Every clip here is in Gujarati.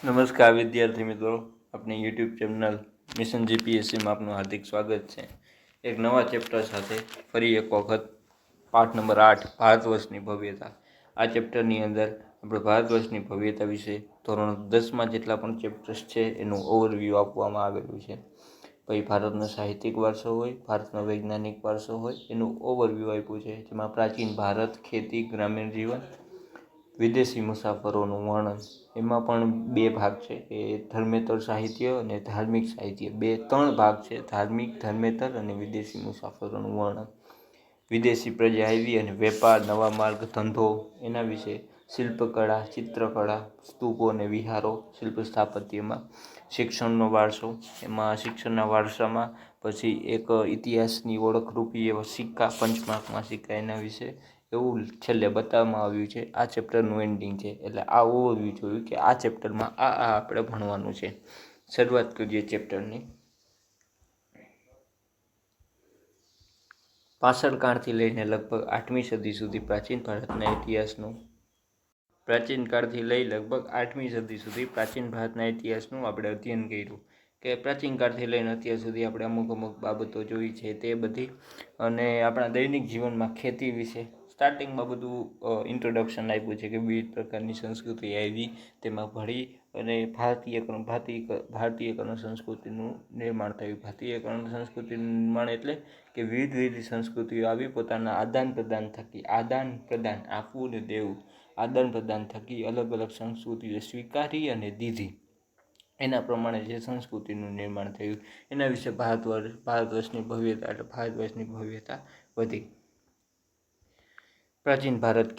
નમસ્કાર વિદ્યાર્થી મિત્રો, આપણી યુટ્યુબ ચેનલ મિશન જીપીએસસીમાં આપનું હાર્દિક સ્વાગત છે। એક નવા ચેપ્ટર સાથે ફરી એક વખત પાઠ નંબર 8 ભારત વર્ષની ભવ્યતા। આ ચેપ્ટરની અંદર આપણે ભારત વર્ષની ભવ્યતા વિશે ધોરણ 10માં જેટલા પણ ચેપ્ટર્સ છે એનું ઓવરવ્યૂ આપવામાં આવેલું છે। પછી ભારતનો સાહિત્યિક વારસો હોય, ભારતનો વૈજ્ઞાનિક વારસો હોય, એનું ઓવરવ્યૂ આપ્યું છે, જેમાં પ્રાચીન ભારત, ખેતી, ગ્રામીણ જીવન, વિદેશી મુસાફરોનું વર્ણન, એમાં પણ બે ભાગ છે એ ધર્મેતર સાહિત્ય અને ધાર્મિક સાહિત્ય, ત્રણ ભાગ છે, ધાર્મિક, ધર્મેતર અને વિદેશી મુસાફરોનું વર્ણન। વિદેશી પ્રજા આવી અને વેપાર, નવા માર્ગ, ધંધો, એના વિશે શિલ્પકળા, ચિત્રકળા, સ્તૂપો અને વિહારો, શિલ્પ સ્થાપત્યમાં શિક્ષણનો વારસો, એમાં શિક્ષણના વારસામાં પછી એક ઇતિહાસની ઓળખરૂપી એવા સિક્કા, પંચમાર્કમાં સિક્કા, એના વિશે એવું છેલ્લે બતાવવામાં આવ્યું છે। આ ચેપ્ટરનું એન્ડિંગ છે, એટલે આ ઓવરવ્યૂ જોયું કે આ ચેપ્ટરમાં આ આપણે ભણવાનું છે। શરૂઆત કરીએ ચેપ્ટરની। પાષાણકાળથી લઈને લગભગ 8મી સદી સુધી પ્રાચીન ભારતના ઇતિહાસનું આપણે અધ્યયન કર્યું કે પ્રાચીન કાળથી લઈને અત્યાર સુધી આપણે અમુક બાબતો જોઈ છે તે બધી, અને આપણા દૈનિક જીવનમાં ખેતી વિશે સ્ટાર્ટિંગમાં બધું ઇન્ટ્રોડક્શન આપ્યું છે કે વિવિધ પ્રકારની સંસ્કૃતિ આવી, તેમાં ભળી અને ભારતીયકરણ સંસ્કૃતિનું નિર્માણ થયું। ભારતીયકરણ સંસ્કૃતિનું નિર્માણ એટલે કે વિવિધ સંસ્કૃતિઓ આવી, પોતાના આદાન પ્રદાન થકી, આપવું ને દેવું, આદાન પ્રદાન થકી અલગ અલગ સંસ્કૃતિઓ સ્વીકારી અને દીધી, એના પ્રમાણે જે સંસ્કૃતિનું નિર્માણ થયું એના વિશે ભારત વર્ષની ભવ્યતા વધી। પ્રાચીન ભારત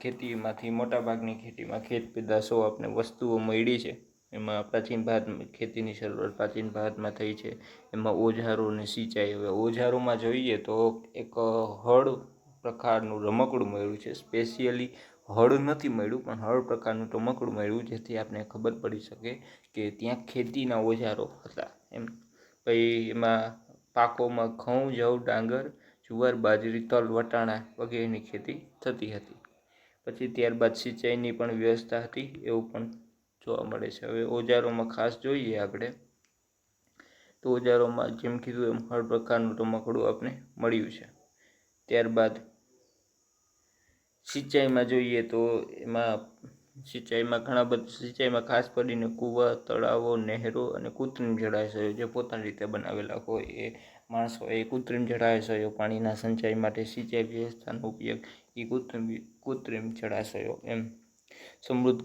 ખેતીમાંથી મોટાભાગની ખેતીમાં ખેત પેદાશો આપણે વસ્તુઓ મળી છે, એમાં પ્રાચીન ભારત ખેતીની શરૂઆત પ્રાચીન ભારતમાં થઈ છે। એમાં ઓજારો અને સિંચાઈ, હવે ઓજારોમાં જોઈએ તો એક હળ પ્રકારનું રમકડું મળ્યું છે, સ્પેશિયલી હળ નથી મળ્યું પણ હળ પ્રકારનું રમકડું મળ્યું, જેથી આપણે ખબર પડી શકે કે ત્યાં ખેતીના ઓજારો હતા એમ। પછી એમાં પાકોમાં ઘઉં, જવ, ડાંગર, જુવાર, બાજરી, તલ, વટાણા વગેરેની ખેતી થતી હતી। પછી ત્યારબાદ સિંચાઈની પણ વ્યવસ્થા હતી એવું પણ જોવા મળે છે। હવે ઓજારોમાં ખાસ જોઈએ આપણે તો ઓજારોમાં જેમ કીધું એમ હર પ્રકારનું રમકડું આપણે મળ્યું છે। ત્યારબાદ સિંચાઈમાં જોઈએ તો સિંચાઈમાં ખાસ કરીને કૂવા, તળાવો, નહેરો અને કૃત્રિમ જળાશયો જે પોતાની રીતે બનાવેલા હોય એ માણસો એ કૃત્રિમ જળાશયો પાણીના સંચય માટે સિંચાઈ વ્યવસ્થાનો ઉપયોગ એ કૃત્રિમ જળાશયો એમ। સમૃદ્ધ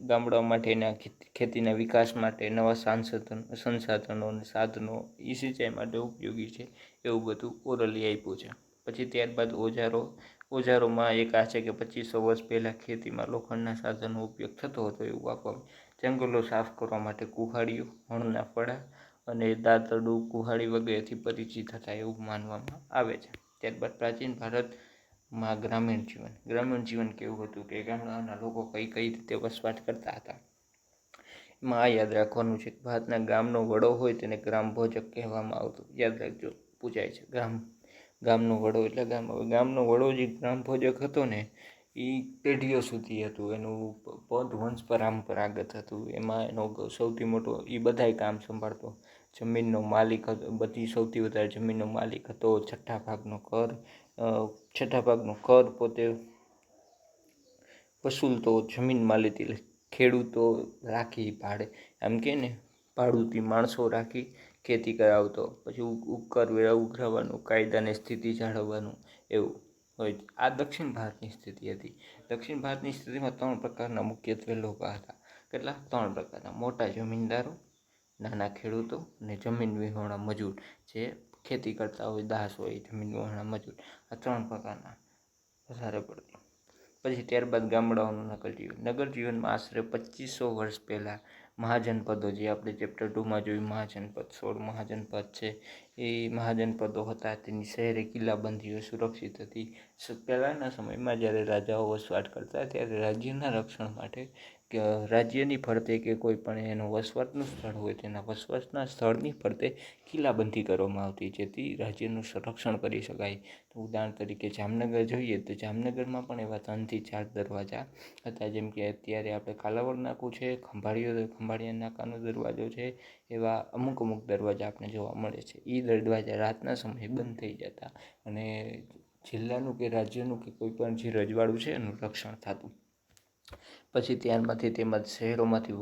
ગામડાઓ માટેના ખેતીના વિકાસ માટે નવા સંસાધનો અને સાધનો એ સિંચાઈ માટે ઉપયોગી છે, એવું બધું ઓરલી આપ્યું છે। પછી ત્યારબાદ ઓજારોમાં એક આ છે કે 2500 વર્ષ પહેલાં ખેતીમાં લોખંડના સાધનો ઉપયોગ થતો હતો એવું આપવામાં। જંગલો સાફ કરવા માટે કુહાડીઓ, હળના ફળા અને દાતરડું, કુહાડી વગેરેથી પરિચિત હતા એવું માનવામાં આવે છે। ત્યારબાદ પ્રાચીન ભારતમાં ગ્રામીણ જીવન કેવું હતું કે ગામડાના લોકો કઈ રીતે વસવાટ કરતા હતા, એમાં આ યાદ રાખવાનું છે કે ભારતના ગામનો વડો હોય તેને ગ્રામ ભોજક કહેવામાં આવતું, યાદ રાખજો, પૂછાય છે। ગામનો વડો એટલે ગામનો વડો જે ગ્રામ ભોજક હતો ને એ પેઢીઓ સુધી હતું, એનું પદ વંશ પરંપરાગત હતું, એમાં એનો સૌથી મોટો એ બધાય કામ સંભાળતો, જમીનનો માલિક હતો, સૌથી વધારે જમીનનો માલિક હતો, છઠ્ઠા ભાગનો કર પોતે વસૂલતો, જમીન માલિકી ખેડૂતો રાખી ભાડે, આમ કે ને ભાડુતી માણસો રાખી ખેતી કરાવતો, પછી ઉપકરવેરા ઉઘરાવવાનું, કાયદાની સ્થિતિ જાળવવાનું એવું હોય। આ દક્ષિણ ભારતની સ્થિતિ હતી। દક્ષિણ ભારતની સ્થિતિમાં 3 પ્રકારના મુખ્યત્વે લોકો હતા। કેટલા? 3 પ્રકારના, મોટા જમીનદારો, નાના ખેડૂતો અને જમીન વિહોણા મજૂર, જે ખેતી કરતા હોય, દાસ હોય, જમીન વિહોણા મજૂર, આ 3 પ્રકારના વધારે પડતી। પછી ત્યારબાદ ગામડાઓનું નગર જીવનમાં આશરે 2500 વર્ષ પહેલાં મહાજનપદો, જે આપણે ચેપ્ટર 2માં જોયું, મહાજનપદ 16 મહાજનપદ છે, એ મહાજનપદો હતા, તેની શહેરે કિલ્લાબંધીઓ સુરક્ષિત હતી। પહેલાંના સમયમાં જ્યારે રાજાઓ વસવાટ કરતા ત્યારે રાજ્યના રક્ષણ માટે કે રાજ્યની ફરતે કે કોઈ પણ એનું વસવાટનું સ્થળ હોય તેના વસવાટના સ્થળની ફરતે કિલ્લાબંધી કરવામાં આવતી, જેથી રાજ્યનું સંરક્ષણ કરી શકાય. તો ઉદાહરણ તરીકે જામનગર જોઈએ તો જામનગરમાં પણ એવા 3 થી 4 દરવાજા હતા, જેમ કે અત્યારે આપણે કાલાવડ નાકું છે, ખંભાળિયા નાકાનો દરવાજો છે, એવા અમુક દરવાજા આપણે જોવા મળે છે. એ દરવાજા રાતના સમયે બંધ થઈ જતા અને જિલ્લાનું કે રાજ્યનું કે કોઈ પણ જે રજવાડું છે એનું રક્ષણ થતું. પછી ત્યારમાંથી તેમજ શહેરોમાંથી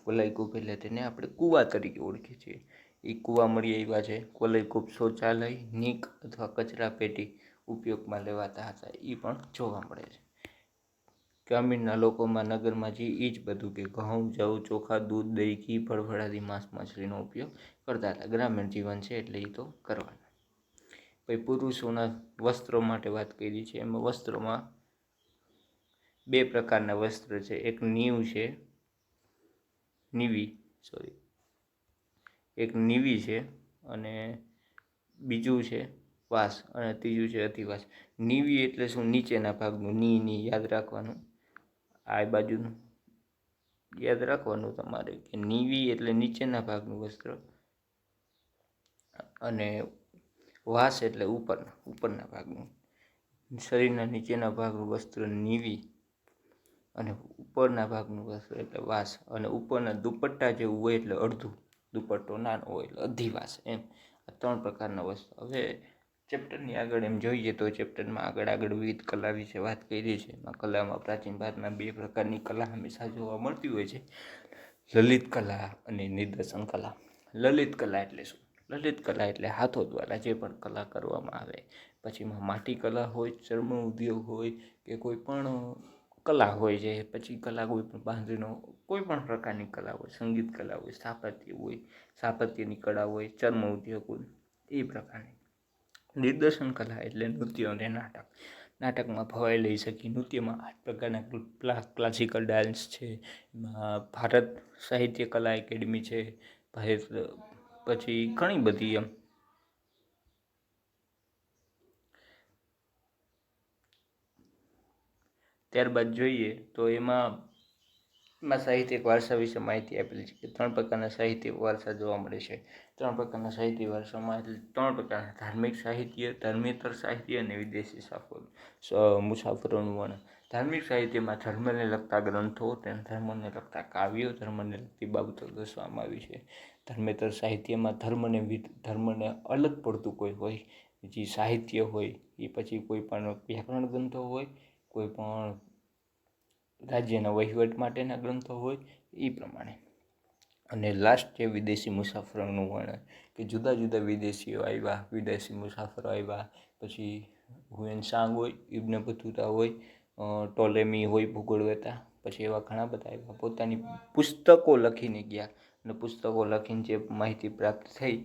વલયકૂપ એટલે તેને આપણે કૂવા તરીકે ઓળખીએ છીએ. એ કૂવા મળી આવ્યા છે. વલયકૂપ શૌચાલય, નીક અથવા કચરા પેટી ઉપયોગમાં લેવાતા હતા, એ પણ જોવા મળે છે. ગ્રામીણના લોકોમાં નગરમાં જે એ જ બધું કે ઘઉં, જવ, ચોખા, દૂધ, દહીં, ઘી, ફળફળાદી, માંસ, માછલીનો ઉપયોગ કરતા હતા. ગ્રામીણ જીવન છે એટલે એ તો કરવાના. પછી પુરુષોના વસ્ત્રો માટે વાત કરી છે. એમાં વસ્ત્રોમાં 2 પ્રકારના વસ્ત્ર છે. એક નીવી છે અને બીજું છે વાસ અને ત્રીજું છે અતિવાસ. નીવી એટલે શું? નીચેના ભાગનું. ની યાદ રાખવાનું, આ બાજુનું યાદ રાખવાનું તમારે કે નીવી એટલે નીચેના ભાગનું વસ્ત્ર અને વાસ એટલે ઉપરના ભાગનું. શરીરના નીચેના ભાગનું વસ્ત્ર નીવી અને ઉપરના ભાગનું વસ્ત્ર એટલે વાસ, અને ઉપરના દુપટ્ટા જેવું હોય એટલે અડધું, દુપટ્ટો નાનો હોય એટલે અધિવાસ. એમ આ 3 પ્રકારના વસ્ત્ર. હવે ચેપ્ટરની આગળ એમ જોઈએ તો ચેપ્ટરમાં આગળ વિવિધ કલા વિશે વાત કરી છે. એમાં કલામાં પ્રાચીન ભારતમાં 2 પ્રકારની કલા હંમેશા જોવા મળતી હોય છે, લલિત કલા અને નિદર્શન કલા. લલિત કલા એટલે શું? લલિત કલા એટલે હાથો દ્વારા જે પણ કલા કરવામાં આવે. પછી એમાં માટી કલા હોય, ચર્મ ઉદ્યોગ હોય કે કોઈ પણ કલા હોય છે. પછી કલા કોઈ પણ બાંધણીનો કોઈ પણ પ્રકારની કલા હોય, સંગીત કલા હોય, સ્થાપત્યની કળા હોય, ચર્મ ઉદ્યોગ હોય, એ પ્રકારની. નિદર્શન કલા એટલે નૃત્ય અને નાટક. નાટકમાં ભવાઈ લઈ શકી. નૃત્યમાં 8 પ્રકારના ક્લાસિકલ ડાન્સ છે. એમાં ભારત સાહિત્ય કલા એકેડમી છે. પછી ઘણી બધી એમ. ત્યારબાદ જોઈએ તો એમાં સાહિત્યિક વારસા વિશે માહિતી આપેલી છે કે 3 પ્રકારના સાહિત્યિક વારસા જોવા મળે છે. 3 પ્રકારના સાહિત્યિક વારસામાં 3 પ્રકારના: ધાર્મિક સાહિત્ય, ધર્મેતર સાહિત્ય અને વિદેશી મુસાફરોનું વર્ણન. ધાર્મિક સાહિત્યમાં ધર્મને લગતા ગ્રંથો, ધર્મને લગતા કાવ્યો, ધર્મને લગતી બાબતો દર્શાવવામાં આવી છે. ધર્મેતર સાહિત્યમાં ધર્મને અલગ પડતું કોઈ હોય જે સાહિત્ય હોય, એ પછી કોઈ પણ વ્યાકરણ ગ્રંથો હોય, કોઈ પણ રાજ્યના વહીવટ માટેના ગ્રંથો હોય, એ પ્રમાણે. અને લાસ્ટ છે વિદેશી મુસાફરોનું વર્ણન, કે જુદા જુદા વિદેશીઓ આવ્યા, વિદેશી મુસાફરો આવ્યા. પછી હુએન સાંગ હોય, ઇબ્ન બતુતા હોય, ટોલેમી હોય ભૂગોળવેતા, પછી એવા ઘણા બધા આવ્યા. પોતાની પુસ્તકો લખીને ગયા અને પુસ્તકો લખીને જે માહિતી પ્રાપ્ત થઈ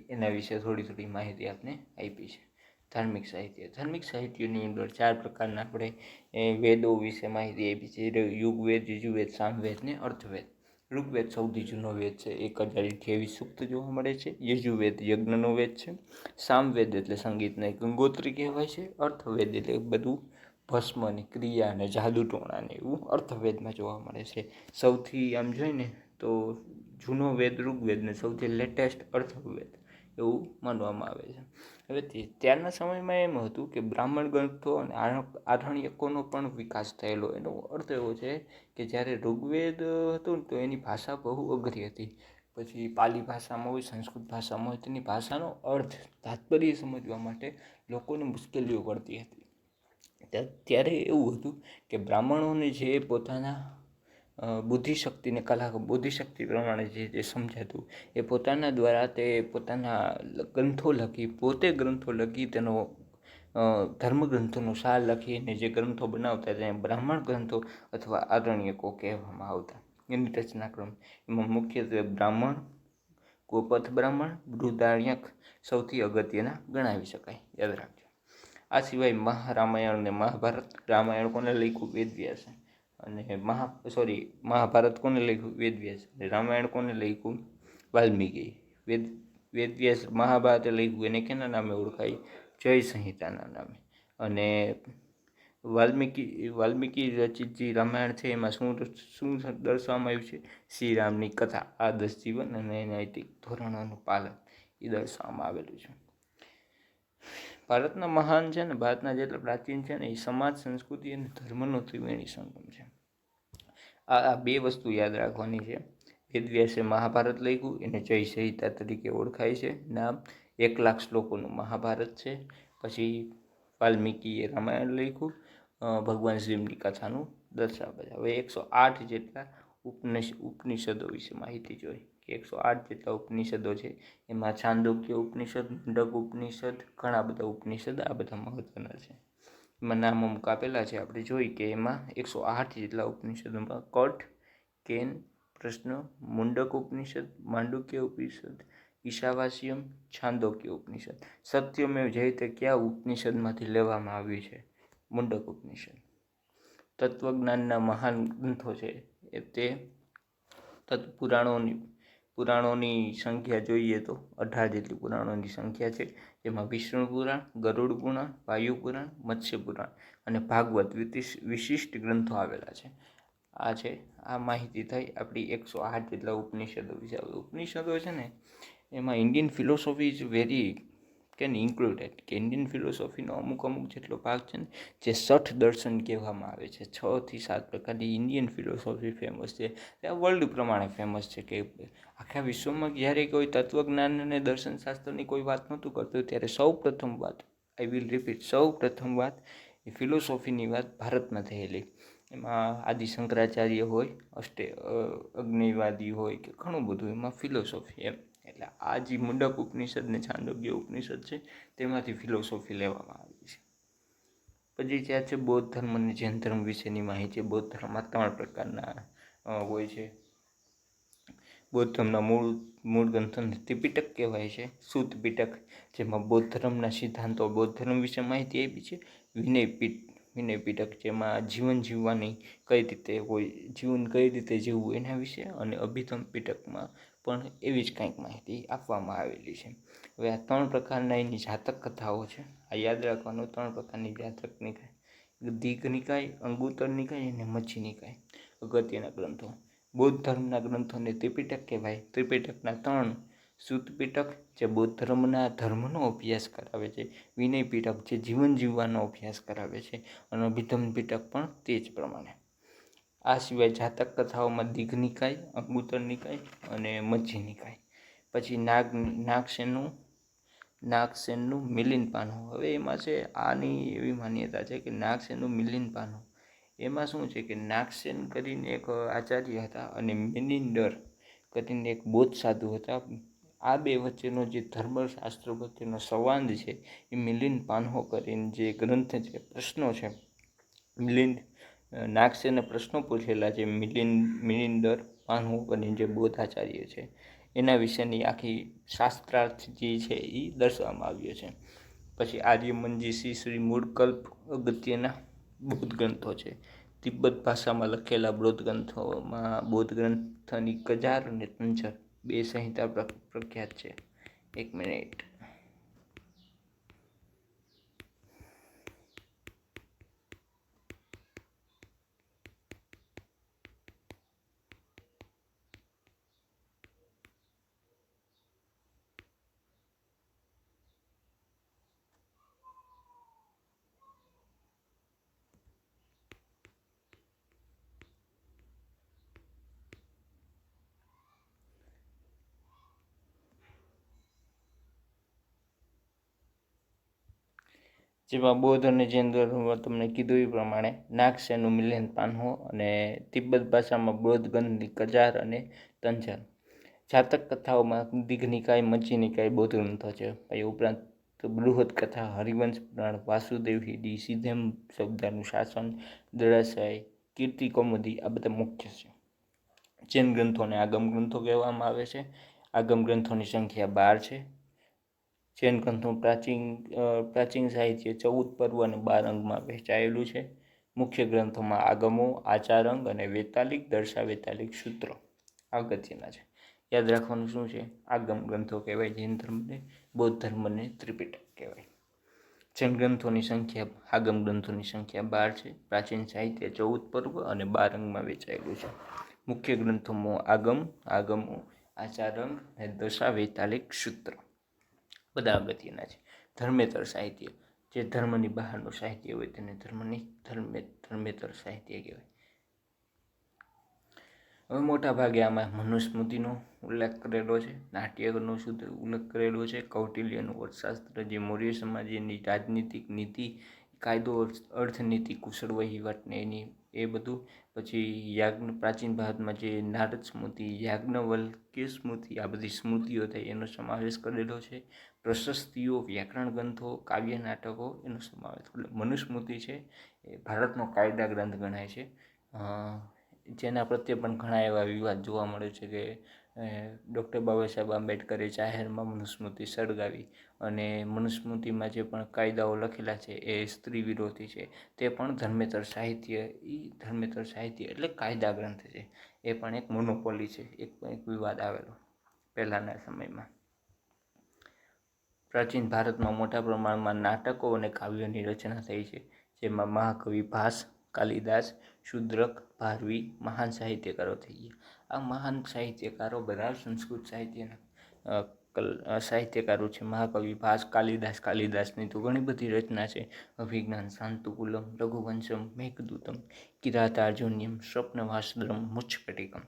એના વિશે થોડી માહિતી આપને આપી છે. ધાર્મિક સાહિત્યની અંદર 4 પ્રકારના આપણે વેદો વિશે માહિતી આપી છે. યુગવેદ, યજુર્વેદ, સામવેદ ને અર્થવેદ. ઋગ્વેદ સૌથી જૂનો વેદ છે. 1028 સૂક્ત જોવા મળે છે. યજુર્વેદ યજ્ઞનો વેદ છે. સામવેદ એટલે સંગીતને ગંગોત્રી કહેવાય છે. અર્થવેદ એટલે બધું ભસ્મની ક્રિયા અને જાદુ ટોણાને એવું અર્થવેદમાં જોવા મળે છે. સૌથી આમ જોઈને તો જૂનો વેદ ઋગ્વેદ ને સૌથી લેટેસ્ટ અર્થવેદ એવું માનવામાં આવે છે. હવે ત્યારના સમયમાં એમ હતું કે બ્રાહ્મણ ગ્રંથો અને આરણ્યકોનો પણ વિકાસ થયેલો. એનો અર્થ એવો છે કે જ્યારે ઋગ્વેદ હતું ને તો એની ભાષા બહુ અઘરી હતી. પછી પાલી ભાષામાં હોય, સંસ્કૃત ભાષામાં હોય, તેની ભાષાનો અર્થ, તાત્પર્ય સમજવા માટે લોકોને મુશ્કેલીઓ પડતી હતી. ત્યારે એવું હતું કે બ્રાહ્મણોને જે પોતાના બુદ્ધિશક્તિ પ્રમાણે જે સમજાતું એ પોતાના દ્વારા તે પોતાના ગ્રંથો લખી તેનો ધર્મગ્રંથોનો સાર લખીને જે ગ્રંથો બનાવતા તેને બ્રાહ્મણ ગ્રંથો અથવા આરણ્યકો કહેવામાં આવતા. એની રચનાક્રમ એમાં મુખ્યત્વે બ્રાહ્મણ, ગોપથ બ્રાહ્મણ, બૃહદારણ્યક સૌથી અગત્યના ગણાવી શકાય, યાદ રાખજો. આ સિવાય રામાયણ અને મહાભારત. રામાયણ કોને લખ્યું? વેદવ્યાસે. અને મહાભારત કોને લખ્યું? વેદવ્યાસ. અને રામાયણ કોને લખ્યું? વાલ્મીકી. વેદવ્યાસ મહાભારત લખ્યું એને કેના નામે ઓળખાય? જય સંહિતાના નામે. અને વાલ્મીકી રચિત જે રામાયણ છે એમાં શું દર્શાવવામાં આવ્યું છે? શ્રી રામની કથા, આદર્શ જીવન અને નૈતિક ધોરણોનું પાલન એ દર્શાવવામાં આવેલું છે. ભારતના મહાન છે ને, ભારતના જેટલા પ્રાચીન છે ને એ સમાજ, સંસ્કૃતિ અને ધર્મનો ત્રિવેણી સંગમ છે. આ બે વસ્તુ યાદ રાખવાની છે. વેદવ્યાસે મહાભારત લખ્યું, એને જય સંહિતા તરીકે ઓળખાય છે નામ. 1,00,000 શ્લોકોનું મહાભારત છે. પછી વાલ્મીકીએ રામાયણ લખ્યું, ભગવાન શ્રીની કથાનું દર્શાવે છે. હવે 108 જેટલા ઉપનિષદો વિશે માહિતી જોઈ કે 108 જેટલા ઉપનિષદો છે. એમાં છાંદોક્ય ઉપનિષદ, મુંડક ઉપનિષદ, ઘણા બધા ઉપનિષદ આ બધા મહત્વના છે. એમાં નામ અમુક આપેલા છે, આપણે જોઈ કે એમાં 108 જેટલા ઉપનિષદોમાં કઠ, કેન, પ્રશ્ન, મુંડક ઉપનિષદ, માંડુક્ય ઉપનિષદ, ઈશાવાસ્યમ, છાંદોક્ય ઉપનિષદ. સત્યમેવ જયતે કયા ઉપનિષદમાંથી લેવામાં આવ્યું છે? મુંડક ઉપનિષદ. તત્વજ્ઞાનના મહાન ગ્રંથો છે તે પુરાણોની સંખ્યા જોઈએ તો 18 જેટલી પુરાણોની સંખ્યા છે. જેમાં વિષ્ણુ પુરાણ, ગરુડ પુરાણ, વાયુ પુરાણ, મત્સ્ય પુરાણ અને ભાગવત વિશિષ્ટ ગ્રંથો આવેલા છે. આ માહિતી થઈ આપણી 108 જેટલા ઉપનિષદો વિશે. ઉપનિષદો છે ને એમાં Indian philosophy is very included, કે ઇન્ડિયન ફિલોસોફીનો અમુક જેટલો ભાગ છે ને જે 60 દર્શન કહેવામાં આવે છે. 6 થી 7 પ્રકારની ઇન્ડિયન ફિલોસોફી ફેમસ છે. તે વર્લ્ડ પ્રમાણે ફેમસ છે કે આખા વિશ્વમાં જ્યારે કોઈ તત્વજ્ઞાન અને દર્શનશાસ્ત્રની કોઈ વાત નહોતું કરતું ત્યારે સૌ પ્રથમ વાત એ ફિલોસોફીની વાત ભારતમાં થયેલી. એમાં આદિ શંકરાચાર્ય હોય, અગ્નિવાદી હોય કે ઘણું બધું એમાં ફિલોસોફી એમ. એટલે આ જે મુંડક ઉપનિષદ ને છાંદોગ્ય ઉપનિષદ છે તેમાંથી ફિલોસોફી લેવામાં આવી છે. પછી ત્યાં છે બૌદ્ધ ધર્મ અને જૈન ધર્મ વિશેની માહિતી. બૌદ્ધ ધર્મમાં 3 પ્રકારના હોય છે. બૌદ્ધ ધર્મના મૂળ ગ્રંથોને ત્રિપિટક કહેવાય છે. સુત્ત પિટક, જેમાં બૌદ્ધ ધર્મના સિદ્ધાંતો, બૌદ્ધ ધર્મ વિશે માહિતી આપી છે. વિનય પિટક, જેમાં જીવન જીવવાની કઈ રીતે હોય, જીવન કઈ રીતે જીવવું એના વિશે. અને અભિધમ્મ પિટકમાં પણ એવી જ કંઈક માહિતી આપવામાં આવેલી છે. હવે આ 3 પ્રકારના એની જાતક કથાઓ છે. આ યાદ રાખવાનું, 3 પ્રકારની જાતક નિકાય: દીઘ નિકાય, અંગુત્તર નિકાય અને મજ્જી નિકાય. અગત્યના ગ્રંથો. બૌદ્ધ ધર્મના ગ્રંથોને ત્રિપિટક કહેવાય. ત્રિપિટકના 3: સુત્ત પિટક જે બૌદ્ધ ધર્મનો અભ્યાસ કરાવે છે, વિનય પિટક જે જીવન જીવવાનો અભ્યાસ કરાવે છે, અને અભિધમ્મ પિટક પણ તે જ પ્રમાણે. આ સિવાય જાતક કથાઓમાં દીઘ નિકાય, અંગુત્તર નિકાય અને મજ્જી નિકાય. પછી નાગસેનનું મિલિંદ પાનહો. હવે એમાં છે આની એવી માન્યતા છે કે નાગસેનનું મિલિંદ પાનહો એમાં શું છે કે નાગસેન કરીને એક આચાર્ય હતા અને મિલિંદર કરીને એક બૌદ્ધ સાધુ હતા. આ બે વચ્ચેનો જે ધર્મશાસ્ત્ર વચ્ચેનો સંવાદ છે એ મિલિંદ પાનહો કરીને જે ગ્રંથ છે, પ્રશ્નો છે. નાગસેને પ્રશ્નો પૂછેલા છે મિલિંદર પાનહો કરીને જે બૌદ્ધ આચાર્ય છે એના વિશેની આખી શાસ્ત્રાર્થ જે છે એ દર્શાવવામાં આવ્યો છે. પછી આર્યમનજીસી, શ્રી મૂળકલ્પ અગત્યના બૌદ્ધ ગ્રંથો છે. તિબ્બત ભાષામાં લખેલા બૌદ્ધ ગ્રંથોમાં બૌદ્ધ ગ્રંથની કજાર અને તંજર 2 સંહિતા પ્રખ્યાત છે. 1 મિનિટ. જેમાં બૌદ્ધ અને જૈન ધર્મમાં તમને કીધું એ પ્રમાણે નાગસેનનું મિલિંદ પાનહો અને તિબ્બત ભાષામાં બૌદ્ધ ગ્રંથની કજાર અને તંજર. જાતક કથાઓમાં દીઘ નિકાય, મજ્જી નિકાય બૌદ્ધ ગ્રંથો છે. એ ઉપરાંત બૃહદ કથા, હરિવંશ પુરાણ, વાસુદેવ હિડી, સિદ્ધેમ શબ્દનું શાસન, દળાશાય, કીર્તિ કૌમુદી આ બધા મુખ્ય છે. જૈન ગ્રંથોને આગમ ગ્રંથો કહેવામાં આવે છે. આગમ ગ્રંથોની સંખ્યા 12 છે. જૈન ગ્રંથોનું પ્રાચીન સાહિત્ય 14 પર્વ અને 12 અંગમાં વહેંચાયેલું છે. મુખ્ય ગ્રંથોમાં આગમો, આચારંગ અને વૈતાલિક, દર્શાવૈતાલિક સૂત્રો અગત્યના છે. યાદ રાખવાનું શું છે? આગમ ગ્રંથો કહેવાય જૈન ધર્મને, બૌદ્ધ ધર્મને ત્રિપિટક કહેવાય. જનગ્રંથોની સંખ્યા, આગમ ગ્રંથોની સંખ્યા 12 છે. પ્રાચીન સાહિત્ય 14 પર્વ અને 12 અંગમાં વહેંચાયેલું છે. મુખ્ય ગ્રંથોમાં આગમો, આચાર અંગ અને દશા વૈતાલિક સૂત્ર બધા અગત્યના છે. ધર્મેતર સાહિત્ય, જે ધર્મની બહારનું સાહિત્ય હોય તેને ધર્મેતર સાહિત્ય કહેવાય. હવે મોટા ભાગે આમાં મનુસ્મૃતિનો ઉલ્લેખ કરેલો છે, નાટ્યનો ઉલ્લેખ કરેલો છે, કૌટિલ્યનું અર્થશાસ્ત્ર, જે મૌર્ય સમાજની રાજનીતિક નીતિ, કાયદો, અર્થનીતિ, કુશળ વહીવટને એની એ બધું. પછી પ્રાચીન ભારતમાં જે નારદ સ્મૃતિ, યાજ્ઞવલ્ક્ય સ્મૃતિ, આ બધી સ્મૃતિઓ થઈ એનો સમાવેશ કરેલો છે. પ્રશસ્તિઓ, વ્યાકરણ ગ્રંથો, કાવ્ય નાટકો એનો સમાવેશ કરેલો. મનુસ્મૃતિ છે એ ભારતનો કાયદા ગ્રંથ ગણાય છે, જેના પ્રત્યે પણ ઘણા એવા વિવાદ જોવા મળે છે કે ડૉક્ટર બાબા સાહેબ આંબેડકરે જાહેરમાં મનુસ્મૃતિ સળગાવી અને મનુસ્મૃતિમાં જે પણ કાયદાઓ લખેલા છે એ સ્ત્રી વિરોધી છે. તે પણ ધર્મેતર સાહિત્ય એટલે કાયદા ગ્રંથ છે. એ પણ એક મોનોપોલી છે, એક વિવાદ આવેલો પહેલાંના સમયમાં. પ્રાચીન ભારતમાં મોટા પ્રમાણમાં નાટકો અને કાવ્યોની રચના થઈ છે, જેમાં મહાકવિ ભાસ, કાલિદાસ, શુદ્રક, ભારવી મહાન સાહિત્યકારો થઈ ગયા. આ મહાન સાહિત્યકારો બધા સંસ્કૃત સાહિત્યકારો છે. મહાકવિ ભાસ, કાલિદાસની તો ઘણી બધી રચના છે. અભિજ્ઞાન, શાંતિકુલમ, રઘુવંશમ, મેઘદૂતમ, કિરાતાર્જુન્યમ, સ્વપ્નવાસદ્રમ, મુચ્છકટિકમ,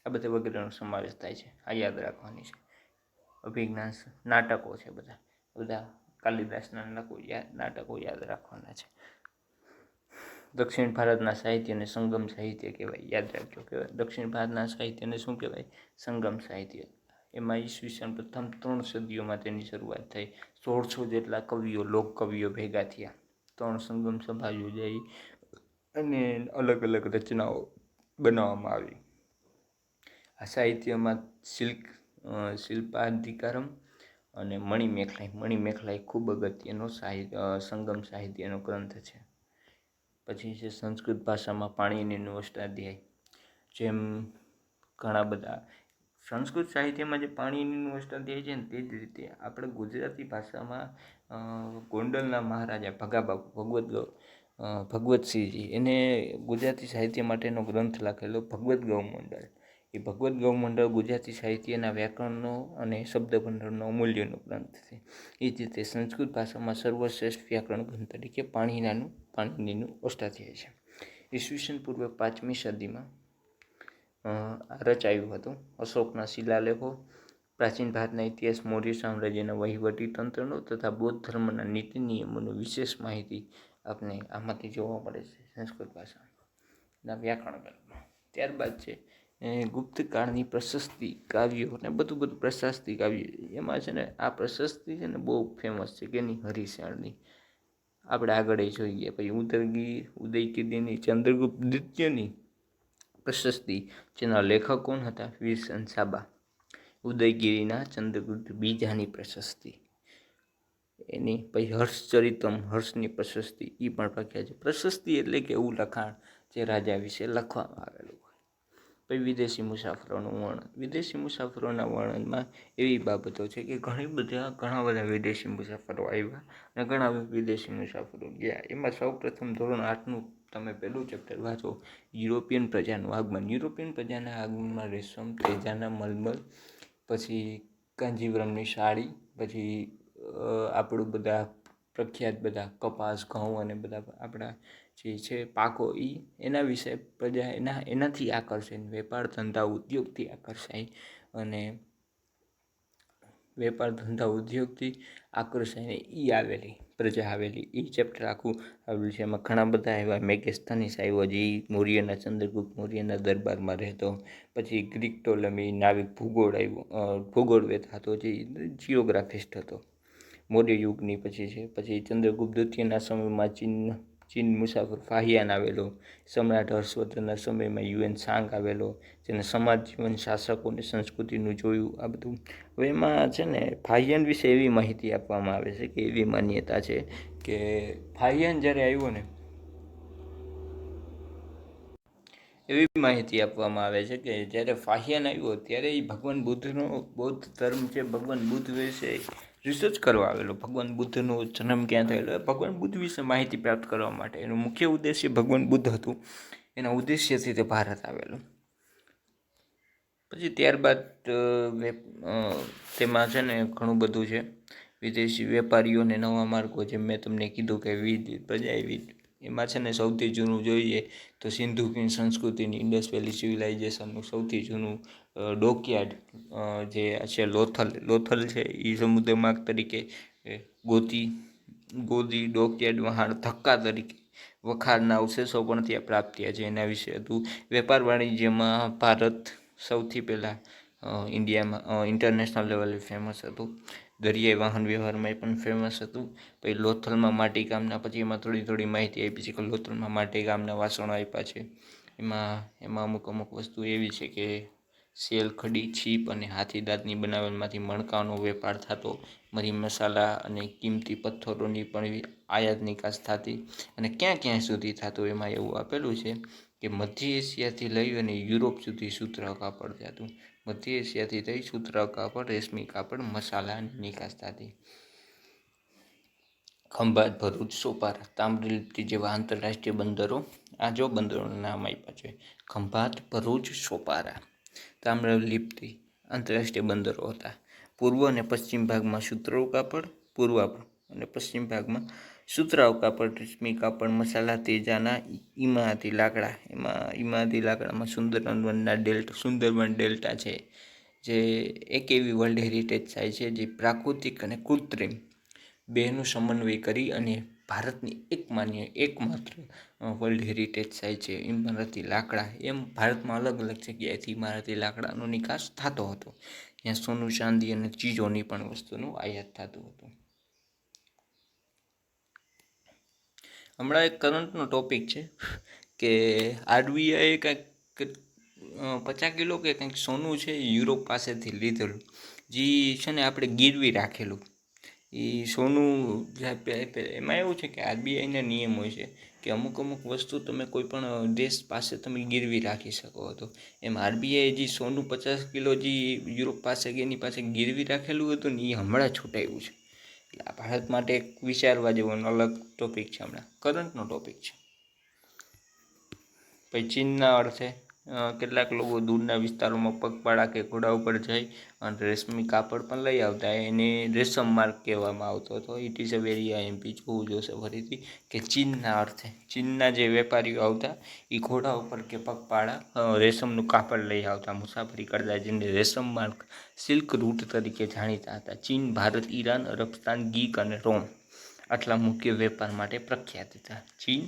આ બધા વગેરેનો સમાવેશ થાય છે. આ યાદ રાખવાની છે. અભિજ્ઞાન નાટકો છે, બધા કાલિદાસના નાટકો યાદ રાખવાના છે. દક્ષિણ ભારતના સાહિત્યને સંગમ સાહિત્ય કહેવાય. યાદ રાખજો કે દક્ષિણ ભારતના સાહિત્યને શું કહેવાય? સંગમ સાહિત્ય. એમાં ઈસવીસન પ્રથમ 3 સદીઓમાં તેની શરૂઆત થઈ. 1600 જેટલા કવિઓ, લોક કવિઓ ભેગા થયા, 3 સંગમ સભા યોજાઈ અને અલગ અલગ રચનાઓ બનાવવામાં આવી. આ સાહિત્યમાં શિલ્પાધિકારમ અને મણિમેખલાઈ ખૂબ અગત્યનો સંગમ સાહિત્યનો ગ્રંથ છે. પછી છે સંસ્કૃત ભાષામાં પાણિનીનું અષ્ટાધ્યાય. જેમ ઘણા બધા સંસ્કૃત સાહિત્યમાં જે પાણિનીનું અષ્ટાધ્યાય છે ને, તે જ રીતે આપણે ગુજરાતી ભાષામાં ગોંડલના મહારાજા ભગવતસિંહજી એને ગુજરાતી સાહિત્ય માટેનો ગ્રંથ લખેલો ભગવદ્ ગૌમંડળ. એ ભગવદ્ ગૌમંડળ ગુજરાતી સાહિત્યના વ્યાકરણનો અને શબ્દભંડોળનો અમૂલ્યનો ગ્રંથ છે. એ જ રીતે સંસ્કૃત ભાષામાં સર્વશ્રેષ્ઠ વ્યાકરણ ગ્રંથ તરીકે પાણિનીનું અષ્ટાધ્યાય છે. ઈસવીસન પૂર્વે 5મી સદીમાં રચાયું હતું. અશોકના શિલાલેખો, પ્રાચીન ભારતના ઇતિહાસ, મૌર્ય સામ્રાજ્યના વહીવટી તંત્રનો તથા બૌદ્ધ ધર્મના નીતિ નિયમોની વિશેષ માહિતી આપણે આમાંથી જોવા મળે છે સંસ્કૃત ભાષાના વ્યાકરણ ગ્રંથમાં. ત્યારબાદ છે ગુપ્ત કાળની પ્રશસ્તિ કાવ્યો ને બધું પ્રશસ્તિ કાવ્ય. એમાં છે ને આ પ્રશસ્તિ છે ને બહુ ફેમસ છે કે એની હરિશરણની આપણે આગળ જોઈએ. પછી ઉદયકીર્તિની, ચંદ્રગુપ્ત દ્વિતીયની પ્રશસ્તિ, જેના લેખક કોણ હતા? વીરસન સાબા. ઉદયગીરીના ચંદ્રગુપ્ત બીજાની પ્રશસ્તિ એની. પછી હર્ષચરિતમ, હર્ષની પ્રશસ્તિ એ પણ પ્રખ્યાત છે. પ્રશસ્તિ એટલે કે એવું લખાણ જે રાજા વિશે લખવામાં આવેલું હોય. પછી વિદેશી મુસાફરોનું વર્ણન. વિદેશી મુસાફરોના વર્ણનમાં એવી બાબતો છે કે ઘણા બધા વિદેશી મુસાફરો આવ્યા અને ઘણા વિદેશી મુસાફરો ગયા. એમાં સૌપ્રથમ ધોરણ 8નું તમે પહેલું ચેપ્ટર વાંચો, યુરોપિયન પ્રજાનું આગમન. યુરોપિયન પ્રજાના આગમનમાં રેશમ, તેજાના મલમલ, પછી કાંજીવરમની સાડી, પછી આપણું બધા પ્રખ્યાત બધા કપાસ, ઘઉં અને બધા આપણા જે છે પાકો, એના વિશે પ્રજા એનાથી આકર્ષાય, વેપાર ધંધા ઉદ્યોગથી આકર્ષાય અને પ્રજા આવેલી એ ચેપ્ટર આખું આવેલું છે. એમાં ઘણા બધા એવા મેગેસ્થનીસ આવ્યો જે મૌર્યના ચંદ્રગુપ્ત મૌર્યના દરબારમાં રહેતો. પછી ગ્રીક ટોલેમી નાવિક ભૂગોળવેદ હતો, જે જિયોગ્રાફિસ્ટ હતો મૌર્ય યુગની. પછી ચંદ્રગુપ્ત દ્વિતીયના સમયમાં ચીન મુસાફર ફાહિયાન આવેલો. સમ્રાટ હર્ષવર્ધનના સમયમાં યુએન સાંગ આવેલો, જેને સમાજ જીવન, શાસકો અને સંસ્કૃતિનું જોયું આ બધું. હવે એમાં છે ને ફાહિયાન વિશે એવી માહિતી આપવામાં આવે છે કે એવી માન્યતા છે કે ફાહિયાન જ્યારે આવ્યો ને, એવી માહિતી આપવામાં આવે છે કે જ્યારે ફાહિયાન આવ્યો ત્યારે એ ભગવાન બુદ્ધનો બૌદ્ધ ધર્મ છે, ભગવાન બુદ્ધ વિશે રિસર્ચ કરવા આવેલો. ભગવાન બુદ્ધનો જન્મ ક્યાં થયેલો, ભગવાન બુદ્ધ વિશે માહિતી પ્રાપ્ત કરવા માટે એનું મુખ્ય ઉદ્દેશ્ય ભગવાન બુદ્ધ હતું. એના ઉદ્દેશ્યથી તે ભારત આવેલો. પછી ત્યારબાદ તેમાં છે ને ઘણું બધું છે. વિદેશી વેપારીઓને નવા માર્ગો, જેમ મેં તમને કીધું કે વિવિધ પ્રજાએ એમાં છે ને સૌથી જૂનું જોઈએ તો સિંધુ ખીણ સંસ્કૃતિની ઇન્ડસ વેલી સિવિલાઇઝેશનનું સૌથી જૂનું ડોકયાર્ડ જે છે લોથલ છે એ સમુદ્ર માર્ગ તરીકે ગોદી ડોકયાર્ડ વહાણ ધક્કા તરીકે વખારના અવશેષો પણ ત્યાં પ્રાપ્ત થયા છે. એના વિશે હતું. વેપાર વાણિજ્યમાં ભારત સૌથી પહેલાં ઇન્ડિયામાં ઇન્ટરનેશનલ લેવલે ફેમસ હતું. દરિયાઈ વાહન વ્યવહારમાં પણ ફેમસ હતું. પછી લોથલમાં માટીકામના, પછી એમાં થોડી માહિતી આપી છે કે લોથલમાં માટીકામના વાસણો આપ્યા છે. એમાં અમુક વસ્તુ એવી છે કે સેલ, ખડી, છીપ અને હાથીદાંતની બનાવેલમાંથી મણકાનો વેપાર થતો. મરી મસાલા અને કિંમતી પથ્થરોની પણ આયાત નિકાસ થતી. અને ક્યાં સુધી થતું એમાં એવું આપેલું છે કે મધ્ય એશિયાથી લઈ અને યુરોપ સુધી સુતરાઉ કાપડ જતું. મધ્ય એશિયાથી થઈ સુતરાઉ કાપડ, રેશમી કાપડ, મસાલાની નિકાસ થતી. ખંભાત, ભરૂચ, સોપારા, તામ્રલિપ્તિ જેવા આંતરરાષ્ટ્રીય બંદરો, આ જો બંદરોના નામ આપ્યા છે. ખંભાત, ભરૂચ, સોપારા, તામ્રલિપ્તિ આંતરરાષ્ટ્રીય બંદરો હતા. પૂર્વ અને પશ્ચિમ ભાગમાં સુતરાઉ કાપડ, પૂર્વ અને પશ્ચિમ ભાગમાં સુતરાઉ કાપડ, રેશમી કાપડ, મસાલા, તેજાના, ઇમારતી લાકડા. ઇમારતી લાકડામાં સુંદરબન ડેલ્ટા છે, જે એક એવી વર્લ્ડ હેરિટેજ સાઇટ છે જે પ્રાકૃતિક અને કૃત્રિમ બેનું સમન્વય કરી અને ભારતની એકમાત્ર વર્લ્ડ હેરિટેજ સાઇટ છે. ઇમારતી લાકડા, એમ ભારતમાં અલગ જગ્યાએથી ઇમારતી લાકડાનો નિકાસ થતો હતો. ત્યાં સોનું, ચાંદી અને ચીજોની પણ વસ્તુનું આયાત થતું હતું. હમણાં એક કરંટનો ટોપિક છે કે આરબીઆઈએ કંઈક 50 કિલો કે કંઈક સોનું છે યુરોપ પાસેથી લીધેલું, જે છે ને આપણે ગીરવી રાખેલું. એ સોનું એમાં એવું છે કે આરબીઆઈના નિયમ હોય છે કે અમુક વસ્તુ તમે કોઈ પણ દેશ પાસે તમે ગીરવી રાખી શકો હતો. એમ આરબીઆઈ જે સોનું 50 કિલો જે યુરોપ પાસે એની પાસે ગીરવી રાખેલું હતું ને, એ હમણાં છૂટાયું છે. એટલે આ ભારત માટે એક વિચારવા જેવો અલગ ટોપિક છે, હમણાં કરંટનો ટોપિક છે. પછી ચીનના અર્થે કેટલાક લોકો દૂરના વિસ્તારોમાં પગપાળા કે ઘોડા ઉપર જઈ અને રેશમી કાપડ પણ લઈ આવતા. એને રેશમ માર્ગ કહેવામાં આવતો હતો. It is a very IMP જોવું જોશે ફરીથી કે ચીનના અર્થે ચીનના જે વેપારીઓ આવતા એ ઘોડા ઉપર કે પગપાળા રેશમનું કાપડ લઈ આવતા, મુસાફરી કરતા, જેને રેશમ માર્ગ સિલ્ક રૂટ તરીકે જાણીતા હતા. ચીન, ભારત, ઈરાન, અરબસ્તાન, ગીક અને રોમ આટલા મુખ્ય વેપાર માટે પ્રખ્યાત હતા. ચીન,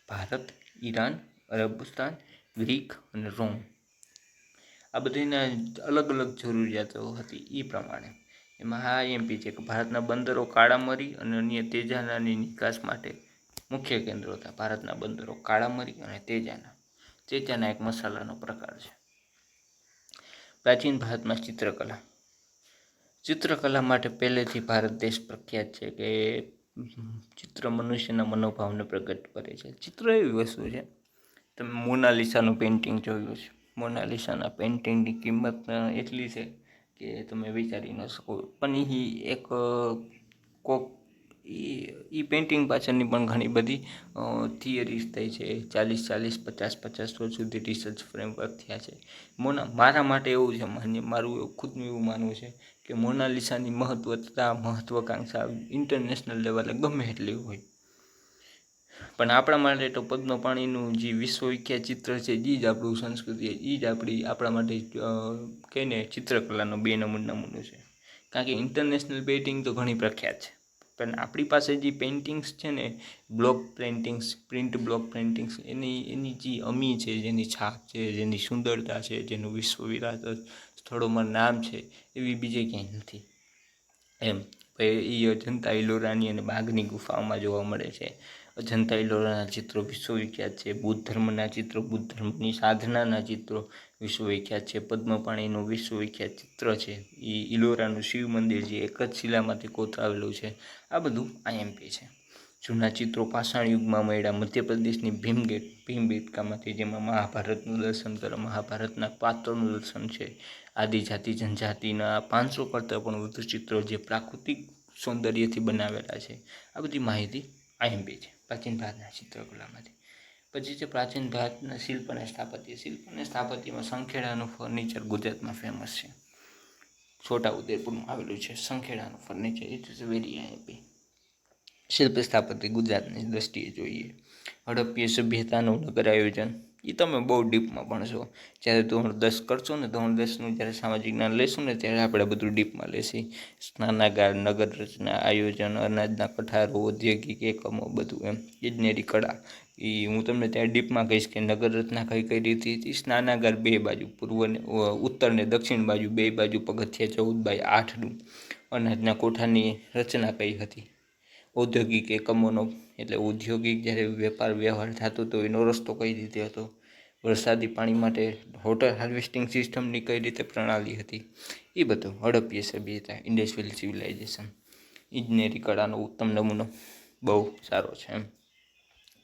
ભારત, ઈરાન, અરબસ્તાન, ગ્રીક અને રોમ, આ બધીના અલગ જરૂરિયાતો હતી. એ પ્રમાણે એમાં આ આઈએમપી છે કે ભારતના બંદરો કાળા મરી અને અન્ય તેજાનાની નિકાસ માટે મુખ્ય કેન્દ્રો હતા. ભારતના બંદરો કાળા મરી અને તેજાના એક મસાલાનો પ્રકાર છે. પ્રાચીન ભારતમાં ચિત્રકલા માટે પહેલેથી ભારત દેશ પ્રખ્યાત છે કે ચિત્ર મનુષ્યના મનોભાવને પ્રગટ કરે છે. ચિત્ર એવી વસ્તુ છે, તમે મોનાલિસાનું પેઇન્ટિંગ જોયું છે. મોનાલિસાના પેઇન્ટિંગની કિંમત એટલી છે કે તમે વિચારી ન શકો. પણ એ પેઇન્ટિંગ પાછળની પણ ઘણી બધી થિયરીઝ થઈ છે. 40-50 વર્ષ સુધી રિસર્ચ ફ્રેમવર્ક થયા છે. મારા માટે એવું છે, મારું ખુદનું એવું માનવું છે કે મોનાલિસાની મહત્વાકાંક્ષા ઇન્ટરનેશનલ લેવલે ગમે એટલી હોય, પણ આપણા માટે તો પદ્મપાણીનું જે વિશ્વવિખ્યાત ચિત્ર છે, એ જ આપણું સંસ્કૃતિ, એ જ આપણા માટે કહીને ચિત્રકલાનો 2 નંબરનું છે. કારણ કે ઇન્ટરનેશનલ પેઇન્ટિંગ તો ઘણી પ્રખ્યાત છે, પણ આપણી પાસે જે પેઇન્ટિંગ્સ છે ને, પ્રિન્ટ બ્લોક પેઇન્ટિંગ્સ, એની જે અમી છે, જેની છાપ છે, જેની સુંદરતા છે, જેનું વિશ્વ વિરાસત સ્થળોમાં નામ છે, એવી બીજે ક્યાંય નથી. એમ એ અજંતા ઇલોરાની અને બાઘની ગુફાઓમાં જોવા મળે છે. અજંતા ઇલોરાના ચિત્રો વિશ્વવિખ્યાત છે. બુદ્ધ ધર્મના ચિત્રો, બુદ્ધ ધર્મની સાધનાના ચિત્રો વિશ્વવિખ્યાત છે. પદ્મપાણીનું વિશ્વવિખ્યાત ચિત્ર છે એ ઇલોરાનું શિવ મંદિર, જે એક જ શિલામાંથી કોતરાવેલું છે. આ બધું આઈએમપી છે. જૂના ચિત્રો પાષાણ યુગમાં મળ્યા મધ્યપ્રદેશની ભીમબેટકામાંથી, જેમાં મહાભારતનું દર્શન કરો, મહાભારતના પાત્રોનું દર્શન છે. આદિજાતિ જનજાતિના 500 કરતાં પણ વધુ ચિત્રો, જે પ્રાકૃતિક સૌંદર્યથી બનાવેલા છે. આ બધી માહિતી આઈએમપી છે પ્રાચીન ભારતના ચિત્રકલામાંથી. પછી છે પ્રાચીન ભારતના શિલ્પ અને સ્થાપત્ય. શિલ્પ અને સ્થાપત્યમાં સંખેડાનું ફર્નિચર ગુજરાતમાં ફેમસ છે. છોટાઉદેપુરમાં આવેલું છે સંખેડાનું furniture. It is very IMP. શિલ્પ સ્થાપત્ય ગુજરાતની દ્રષ્ટિએ જોઈએ. હડપ્પીય સભ્યતાનું નગર આયોજન એ તમે બહુ ડીપમાં ભણશો. જ્યારે ધોરણ 10 કરશો ને, ધોરણ 10નું જ્યારે સામાજિક જ્ઞાન લેશું ને, ત્યારે આપણે બધું ડીપમાં લેશી. સ્નાનાગાર, નગર રચના, આયોજન, અનાજના કઠારો, ઔદ્યોગિક એકમો, બધું એમ. ઇજનેરી કળા એ હું તમને ત્યાં ડીપમાં કહીશ કે નગર રચના કઈ કઈ રીતે હતી. સ્નાનાગાર 2 બાજુ, પૂર્વ ને ઉત્તર ને દક્ષિણ બાજુ 2 બાજુ પગથિયા 14x8નું. અનાજના કોઠાની રચના કઈ હતી. ઔદ્યોગિક એકમોનો એટલે ઔદ્યોગિક જ્યારે વેપાર વ્યવહાર થતો હતો એનો રસ્તો કઈ રીતે હતો. વરસાદી પાણી માટે વોટર હાર્વેસ્ટિંગ સિસ્ટમની કઈ રીતે પ્રણાલી હતી. એ બધું હડપ્પીય સભ્યતા, ઇન્ડસ વેલી સિવિલાઇઝેશન. ઇજનેરી કળાનો ઉત્તમ નમૂનો બહુ સારો છે એમ.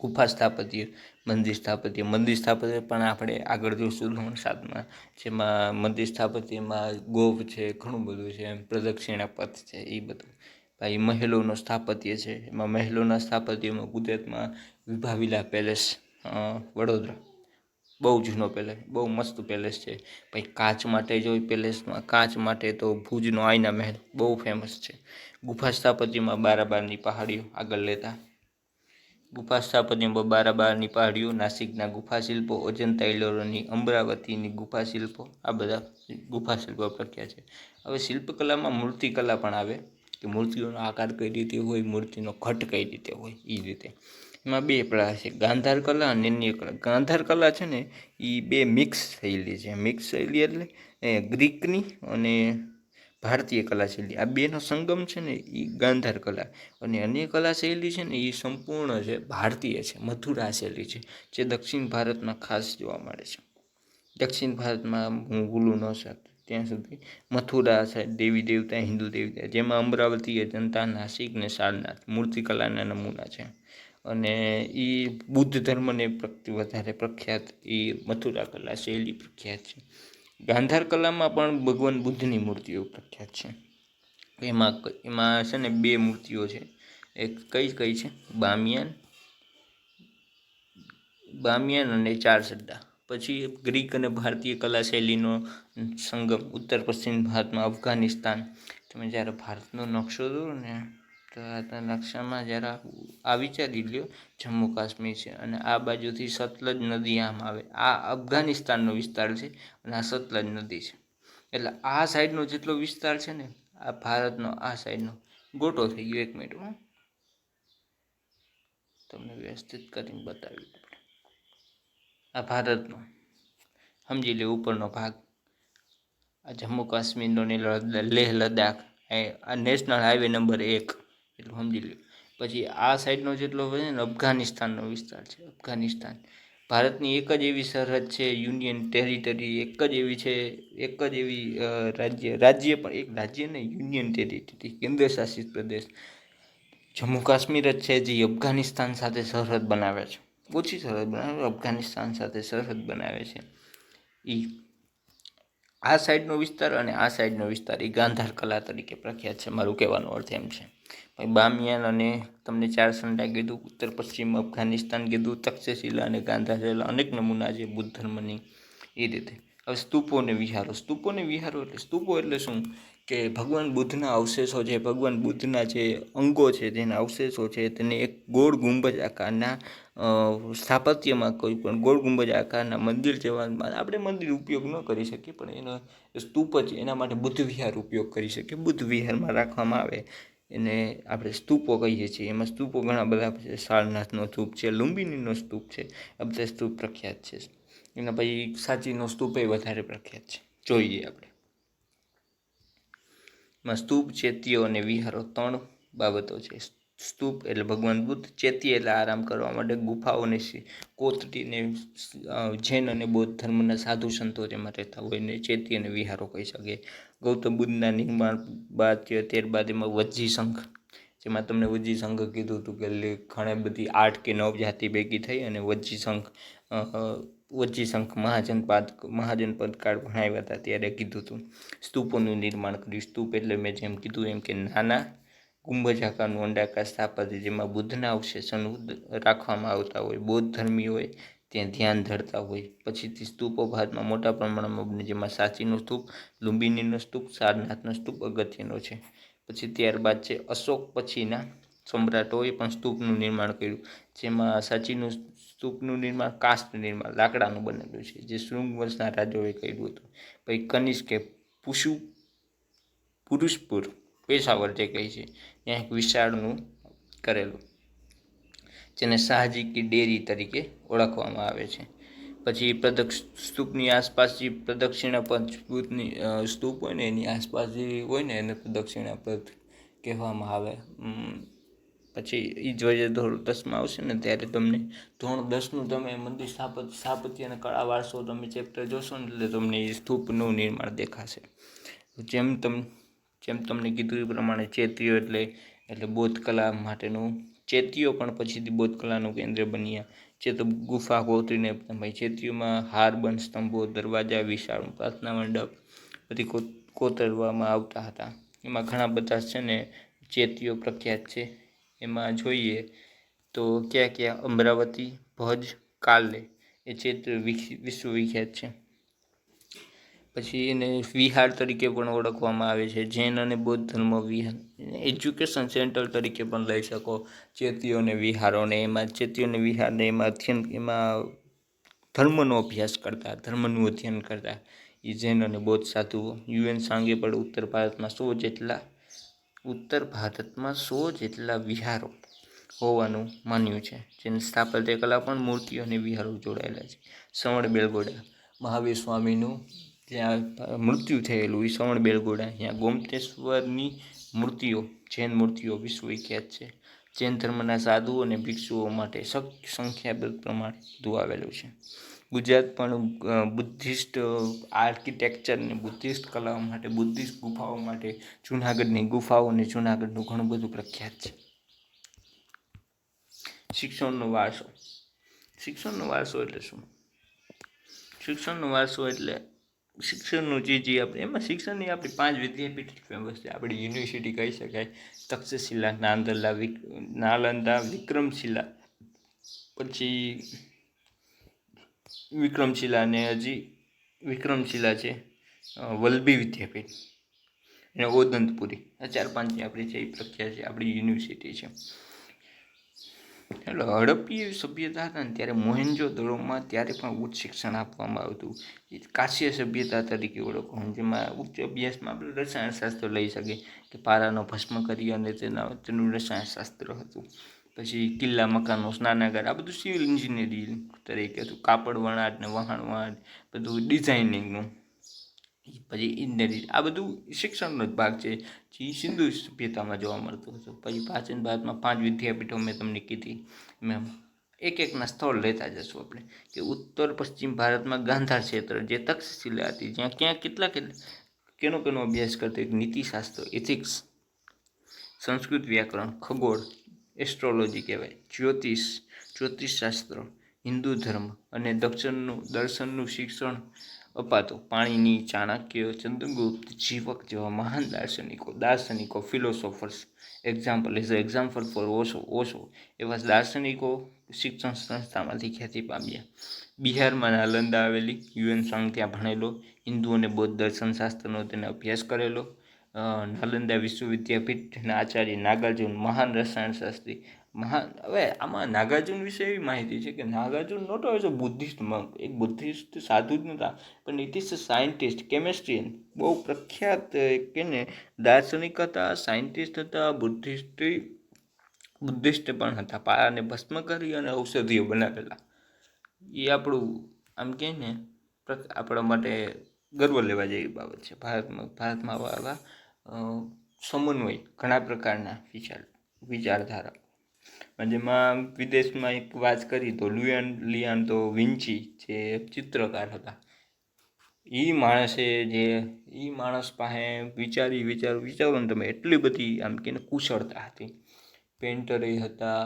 ગુફા સ્થાપત્ય, મંદિર સ્થાપત્ય. મંદિર સ્થાપત્ય પણ આપણે આગળ જોઈશું ધોરણ 7માં, જેમાં મંદિર સ્થાપત્યમાં ગોપ છે, ઘણું બધું છે એમ. પ્રદક્ષિણા પથ છે એ બધું. ભાઈ મહેલોનો સ્થાપત્ય છે, એમાં મહેલોના સ્થાપત્યમાં ગુજરાતમાં વિભાવિલા પેલેસ, વડોદરા બહુ જૂનો પેલેસ, બહુ મસ્ત પેલેસ છે. ભાઈ કાચ માટે જોઈ પેલેસમાં, કાચ માટે તો ભુજનો આઈના મહેલ બહુ ફેમસ છે. ગુફા સ્થાપત્યમાં બારાબારની પહાડીઓ આગળ લેતા. ગુફા સ્થાપત્યમાં બારાબારની પહાડીઓ, નાસિકના ગુફા શિલ્પો, અજંતા ઇલોરાની, અમરાવતીની ગુફા શિલ્પો, આ બધા ગુફા શિલ્પો પ્રખ્યાત છે. હવે શિલ્પકલામાં મૂર્તિકલા પણ આવે કે મૂર્તિઓનો આકાર કઈ રીતે હોય, મૂર્તિનો ઘટ કઈ રીતે હોય. એ રીતે એમાં 2 કલા છે, ગાંધાર કલા અને અન્ય કલા. ગાંધાર કલા છે ને એ 2 મિક્સ થયેલી છે. મિક્સ શૈલી એટલે ગ્રીકની અને ભારતીય કલા શૈલી, આ 2નો સંગમ છે ને એ ગાંધાર કલા. અને અન્ય કલા શૈલી છે ને એ સંપૂર્ણ છે ભારતીય છે, મથુરા શૈલી છે, જે દક્ષિણ ભારતમાં ખાસ જોવા મળે છે. દક્ષિણ ભારતમાં હું ભૂલું ન શકતો ત્યાં સુધી મથુરા છે, દેવી દેવતા, હિન્દુ દેવતા, જેમાં અમરાવતી, અજંતા, નાસિક ને સારનાથ મૂર્તિકલાના નમૂના છે. અને એ બુદ્ધ ધર્મને વધારે પ્રખ્યાત એ મથુરા કલા શૈલી પ્રખ્યાત છે. ગાંધાર કલામાં પણ ભગવાન બુદ્ધની મૂર્તિઓ પ્રખ્યાત છે. એમાં છે ને 2 મૂર્તિઓ છે. એક કઈ છે, બામિયાન અને 4 સદ્દા. પછી ગ્રીક અને ભારતીય કલા શૈલીનો સંગમ ઉત્તર પશ્ચિમ ભારતમાં અફઘાનિસ્તાન. તમે જ્યારે ભારતનો નકશો દોરો ને તો આ નકશામાં જરા આ વિચારી લ્યો, જમ્મુ કાશ્મીર છે અને આ બાજુથી સતલજ નદી આમ આવે, આ અફઘાનિસ્તાનનો વિસ્તાર છે અને આ સતલજ નદી છે. એટલે આ સાઈડનો જેટલો વિસ્તાર છે ને, આ ભારતનો આ સાઈડનો ગોટો થઈ ગયો. 1 મિનિટ તમને વ્યવસ્થિત કરીને બતાવી. આ ભારતનો સમજી લે ઉપરનો ભાગ, આ જમ્મુ કાશ્મીરનો ને લેહ લદ્દાખ, આ નેશનલ હાઈવે નંબર 1 એટલું સમજી લો. પછી આ સાઈડનો જેટલો હોય ને અફઘાનિસ્તાનનો વિસ્તાર છે. અફઘાનિસ્તાન ભારતની એક જ એવી સરહદ છે, યુનિયન ટેરિટરી એક જ એવી રાજ્ય પણ એક રાજ્ય નહીં, યુનિયન ટેરિટરી, કેન્દ્ર શાસિત પ્રદેશ જમ્મુ કાશ્મીર જ છે, જે અફઘાનિસ્તાન સાથે સરહદ બનાવે છે. ઓછી સરહદ બનાવે, અફઘાનિસ્તાન સાથે સરહદ બનાવે છે. આ સાઈડનો વિસ્તાર અને આ સાઈડનો વિસ્તાર એ ગાંધાર કલા તરીકે પ્રખ્યાત છે. મારું કહેવાનો અર્થ એમ છે. બામિયાન અને તમને 4 સંડા કીધું, ઉત્તર પશ્ચિમ અફઘાનિસ્તાન કીધું, તક્ષશિલા અને ગાંધાર જેલા અનેક નમૂના છે બુદ્ધ ધર્મની. એ રીતે હવે સ્તૂપો અને વિહારો. સ્તૂપો એટલે શું કે ભગવાન બુદ્ધના અવશેષો છે, ભગવાન બુદ્ધના જે અંગો છે, જેના અવશેષો છે, તેને એક ગોળ ગુંબજ આકારના સ્થાપત્યમાં કોઈ પણ ગોળ ગુંબજ આકારના મંદિર જેવા આપણે મંદિર ઉપયોગ ન કરી શકીએ, પણ એનો સ્તૂપ જ એના માટે બુદ્ધ વિહાર ઉપયોગ કરી શકીએ. બુદ્ધ વિહારમાં રાખવામાં આવે એને આપણે સ્તૂપો કહીએ છીએ. એમાં સ્તૂપો ઘણા બધા છે. સારનાથનો સ્તૂપ છે, લુંબિનીનો સ્તૂપ છે, આ બધા સ્તૂપ પ્રખ્યાત છે. એના પછી સાચીનો સ્તૂપ એ વધારે પ્રખ્યાત છે. જોઈએ આપણે માં સ્તૂપ, ચૈત્યો અને વિહારો 3 બાબતો છે. સ્તૂપ એટલે ભગવાન બુદ્ધ, ચૈત્ય એટલે આરામ કરવા માટે ગુફાઓને કોતરીને જૈન અને બૌદ્ધ ધર્મના સાધુ સંતો જેમાં રહેતા હોય ને ચૈત્ય અને વિહારો કહી શકીએ. ગૌતમ બુદ્ધના નિર્માણ બાદ ત્યારબાદ એમાં વજ્જી સંઘ, જેમાં તમને વજ્જી સંઘ કીધું હતું કે ઘણી બધી 8 કે 9 જાતિ ભેગી થઈ અને વજ્જી સંઘ મહાજનપદ કાળ ભણાવ્યા હતા ત્યારે કીધું હતું. સ્તૂપોનું નિર્માણ કર્યું. સ્તૂપ એટલે મેં જેમ કીધું એમ કે નાના ગુંબજ આકારનું અંડાકાર સ્થાપત્ય જેમાં બુદ્ધના અવશેષણ રાખવામાં આવતા હોય, બૌદ્ધ ધર્મી હોય ત્યાં ધ્યાન ધરતા હોય. પછીથી સ્તૂપો ભારતમાં મોટા પ્રમાણમાં બને, જેમાં સાંચીનો સ્તૂપ, લુંબિનીનો સ્તૂપ, સારનાથનો સ્તૂપ અગત્યનો છે. પછી ત્યારબાદ છે અશોક પછીના સમ્રાટોએ પણ સ્તૂપનું નિર્માણ કર્યું, જેમાં સાંચીનું સ્તૂપનું નિર્માણ કાસ્ટ નિર્માણ લાકડાનું બનેલું છે, જે શૃંગ વંશના રાજાઓએ કર્યું હતું. પછી કનિષ્કે પુરુષપુર પેશાવર જે કહે છે ત્યાં એક વિશાળનું કરેલું, જેને શાહજી કી ડેરી તરીકે ઓળખવામાં આવે છે. પછી સ્તૂપની આસપાસ જે પ્રદક્ષિણા પંચભૂતની સ્તૂપ હોય ને એની આસપાસ જે હોય ને એને પ્રદક્ષિણા પથ કહેવામાં આવે. પછી એ જોઈએ ધોરણ 10માં આવશે ને ત્યારે તમને ધોરણ 10નું તમે મંદિર સ્થાપત્ય અને કળા વારસો તમે ચેપ્ટર જોશો ને એટલે તમને એ સ્તૂપનું નિર્માણ દેખાશે. જેમ તમને કીધું એ પ્રમાણે ચૈત્યો એટલે બૌદ્ધ કલા માટેનું ચૈત્યો પણ પછીથી બૌદ્ધ કલાનું કેન્દ્ર બન્યા. ગુફા કોતરીને ભાઈ ચૈત્યોમાં હારબંધ સ્તંભો, દરવાજા, વિશાળ પ્રાર્થના મંડપ બધી કોતરવામાં આવતા હતા. એમાં ઘણા બધા છે ને ચૈત્યો પ્રખ્યાત છે. એમાં જોઈએ તો ક્યાં અમરાવતી, ભજ, કાલે એ ચૈત્ય વિશ્વવિખ્યાત છે. પછી એને વિહાર તરીકે પણ ઓળખવામાં આવે છે. જૈન અને બૌદ્ધ ધર્મ વિહાર, એજ્યુકેશન સેન્ટર તરીકે પણ લઈ શકો ચૈત્યો અને વિહારોને. એમાં ચૈત્યો અને વિહારને એમાં ધર્મનો અભ્યાસ કરતા, ધર્મનું અધ્યયન કરતા એ જૈન અને બૌદ્ધ સાધુઓ. યુએન સાંગે પણ ઉત્તર ભારતમાં 100 જેટલા વિહારો હોવાનું માન્યું છે, જેની સ્થાપત્ય કલા પણ મૂર્તિઓ અને વિહારો જોડાયેલા છે. શ્રવણ બેલગોડા, મહાવીર સ્વામીનું જ્યાં મૃત્યુ થયેલું એ શ્રવણ બેલગોડા, ત્યાં ગોમતેશ્વરની મૂર્તિઓ, જૈન મૂર્તિઓ વિશ્વવિખ્યાત છે. જૈન ધર્મના સાધુઓ અને ભિક્ષુઓ માટે સંખ્યાબંધ પ્રમાણે બધું આવેલું છે. ગુજરાત પણ બુદ્ધિસ્ટ આર્કિટેક્ચર અને બુદ્ધિસ્ટ કલાઓ માટે, બુદ્ધિસ્ટ ગુફાઓ માટે જૂનાગઢની ગુફાઓ અને જૂનાગઢનું ઘણું બધું પ્રખ્યાત છે. શિક્ષણનો વારસો એટલે શું? શિક્ષણનો વારસો એટલે શિક્ષણનું જે આપણે એમાં શિક્ષણની આપણી 5 વિદ્યાપીઠ ફેમસ છે. આપણી યુનિવર્સિટી કહી શકાય. તક્ષશિલા, નાલંદા, વિક્રમશિલા, પછી વિક્રમશિલા ને હજી વિક્રમશિલા છે, વલ્લભી વિદ્યાપીઠ અને ઓદંતપુરી. આ 4-5 આપણી છે એ પ્રખ્યાત છે, આપણી યુનિવર્સિટી છે. એટલે હડપ્પીય સભ્યતા હતા ને ત્યારે મોહેન્જો-દડોમાં ત્યારે પણ ઉચ્ચ શિક્ષણ આપવામાં આવતું. કાશ્ય સભ્યતા તરીકે ઓળખવાનું, જેમાં ઉચ્ચ અભ્યાસમાં આપણે રસાયણશાસ્ત્ર લઈ શકીએ કે પારાનો ભસ્મ કરી અને તેનું રસાયણશાસ્ત્ર હતું. પછી કિલ્લા, મકાનો, સ્નાનાગાર આ બધું સિવિલ એન્જિનિયરિંગ તરીકે હતું. કાપડ વણાટ ને વહાણ વણાટ બધું ડિઝાઇનિંગનું. પછી ઇન્જિનિયરિંગ આ બધું શિક્ષણનો જ ભાગ છે, જે સિંધુ સભ્યતામાં જોવા મળતું હતું. પછી પ્રાચીન ભારતમાં 5 વિદ્યાપીઠો મેં તમને કીધી. મેં એક સ્થળ લેતા જશું આપણે કે ઉત્તર પશ્ચિમ ભારતમાં ગાંધાર ક્ષેત્ર જે તક્ષશિલા હતી, જ્યાં કેનો અભ્યાસ કરતો, નીતિશાસ્ત્ર, એથિક્સ, સંસ્કૃત વ્યાકરણ, ખગોળ, એસ્ટ્રોલોજી કહેવાય, જ્યોતિષશાસ્ત્ર, હિન્દુ ધર્મ અને દર્શનનું શિક્ષણ અપાતું. પાણીની, ચાણક્ય, ચંદ્રગુપ્ત, જીવક જેવા મહાન દાર્શનિકો, ફિલોસોફર્સ, એક્ઝામ્પલ ફોર ઓશો એવા દાર્શનિકો શિક્ષણ સંસ્થામાંથી ખ્યાતિ પામ્યા. બિહારમાં નાલંદા આવેલી, યુએન સાંગ ત્યાં ભણેલો, હિન્દુ અને બૌદ્ધ દર્શનશાસ્ત્રનો તેને અભ્યાસ કરેલો. નાલંદા વિશ્વવિદ્યાપીઠના આચાર્ય નાગાર્જુન, મહાન રસાયણશાસ્ત્રી. હવે આમાં નાગાર્જુન વિશે એવી માહિતી છે કે Nagarjuna not as a Buddhist monk, એક બુદ્ધિસ્ટ સાધુ જ નહોતા, પણ ઇટ ઇઝ અ સાયન્ટિસ્ટ, કેમેસ્ટ્રીયન, બહુ પ્રખ્યાત કેને દાર્શનિક હતા, સાયન્ટિસ્ટ હતા, બુદ્ધિસ્ટ પણ હતા. પારાને ભસ્મ કરી અને ઔષધિઓ બનાવેલા. એ આપણું આમ કહે ને આપણા માટે ગર્વ લેવા જેવી બાબત છે. ભારતમાં આવા સમન્વય ઘણા પ્રકારના વિચારધારા, જેમાં વિદેશમાં એક વાત કરી તો લિયોનાર્દો વિન્ચી જે ચિત્રકાર હતા, એ માણસ પાસે વિચારો ને તમે એટલી બધી આમ કે કુશળતા હતી. પેન્ટર હતા,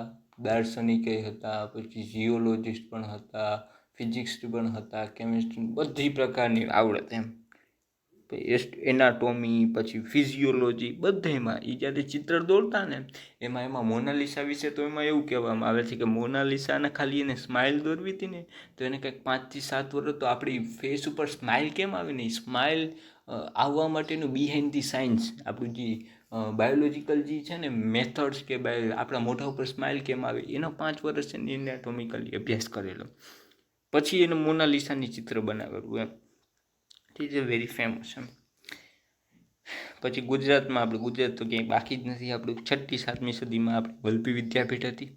દાર્શનિક હતા, પછી જીઓલોજિસ્ટ પણ હતા, ફિઝિક્સ પણ હતા, કેમિસ્ટ્રી બધી પ્રકારની આવડત એમ. એનાટોમી, પછી ફિઝિયોલોજી, બધામાં એ જ્યારે ચિત્ર દોરતા ને એમાં મોનાલિસા વિશે તો એમાં એવું કહેવામાં આવે છે કે મોનાલિસાને ખાલી એને સ્માઇલ દોરવી હતી ને તો એને કંઈક 5 થી 7 વર્ષ તો આપણી ફેસ ઉપર સ્માઇલ કેમ આવે ને, સ્માઇલ આવવા માટેનું બિહાઇન્ડ ધી સાયન્સ, આપણું જે બાયોલોજીકલ જે છે ને મેથડ્સ કે આપણા મોઢા ઉપર સ્માઇલ કેમ આવે એનો 5 વર્ષ છે ને એનાટોમિકલી અભ્યાસ કરેલો, પછી એને મોનાલિસાની ચિત્ર બનાવેલું એમ. ઇટ ઇઝ વેરી ફેમસ એમ. પછી ગુજરાતમાં આપણે ગુજરાત તો ક્યાંય બાકી જ નથી. આપણું 6ઠી 7મી સદીમાં આપણી વલભી વિદ્યાપીઠ હતી.